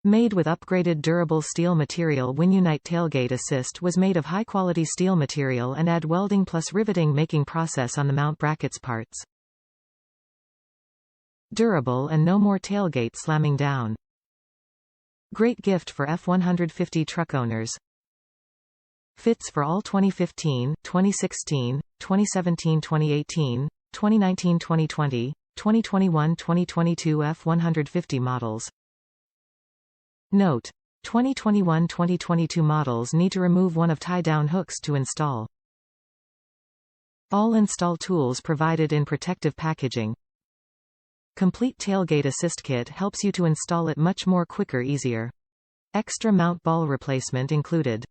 Made with upgraded durable steel material, Winunite Tailgate Assist was made of high-quality steel material and add welding plus riveting making process on the mount brackets parts. Durable and no more tailgate slamming down. Great gift for F150 truck owners. Fits for all 2015, 2016, 2017, 2018, 2019, 2020, 2021, 2022 F150 models. Note: 2021-2022 models need to remove one of tie-down hooks to install. All install tools provided in protective packaging. Complete tailgate assist kit helps you to install it much more quicker, easier. Extra mount ball replacement included.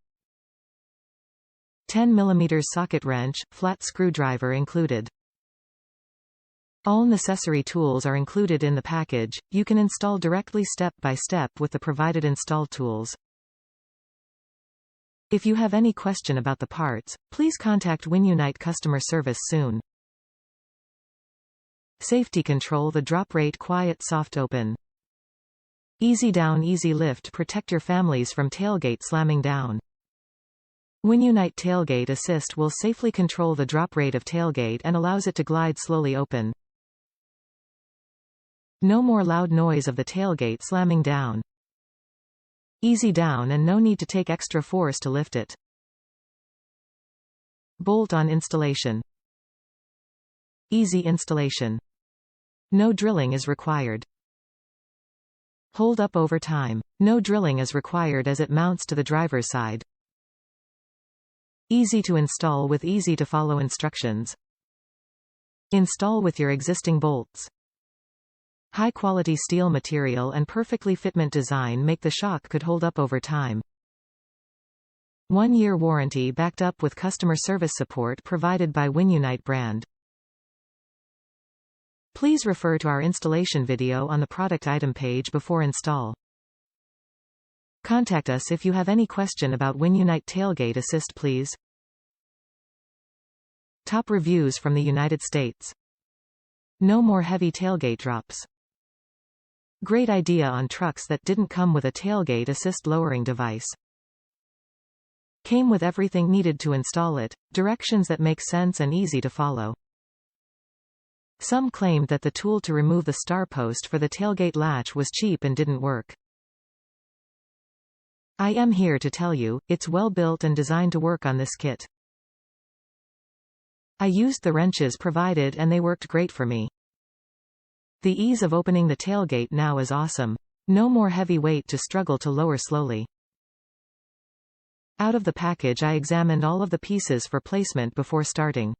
10 mm socket wrench, flat screwdriver included. All necessary tools are included in the package. You can install directly step by step with the provided install tools. If you have any question about the parts, please contact Winunite customer service soon. Safety control: the drop rate quiet soft open. Easy down easy lift: protect your families from tailgate slamming down. Winunite Tailgate Assist will safely control the drop rate of tailgate and allows it to glide slowly open. No more loud noise of the tailgate slamming down. Easy down and no need to take extra force to lift it. Bolt-on installation. Easy installation. No drilling is required. Hold up over time. No drilling is required as it mounts to the driver's side. Easy to install with easy to follow instructions. Install with your existing bolts. High-quality steel material and perfectly fitment design make the shock could hold up over time. 1-year warranty backed up with customer service support provided by Winunite brand. Please refer to our installation video on the product item page before install. Contact us if you have any question about Winunite Tailgate Assist, please. Top reviews from the United States. No more heavy tailgate drops. Great idea on trucks that didn't come with a tailgate assist lowering device. Came with everything needed to install it, directions that make sense and easy to follow. Some claimed that the tool to remove the star post for the tailgate latch was cheap and didn't work. I am here to tell you, it's well built and designed to work on this kit. I used the wrenches provided and they worked great for me. The ease of opening the tailgate now is awesome. No more heavy weight to struggle to lower slowly. Out of the package, I examined all of the pieces for placement before starting.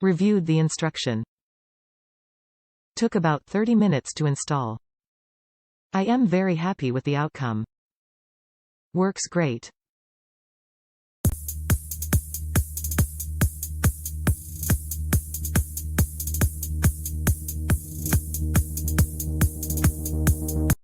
Reviewed the instruction. Took about 30 minutes to install. I am very happy with the outcome. Works great.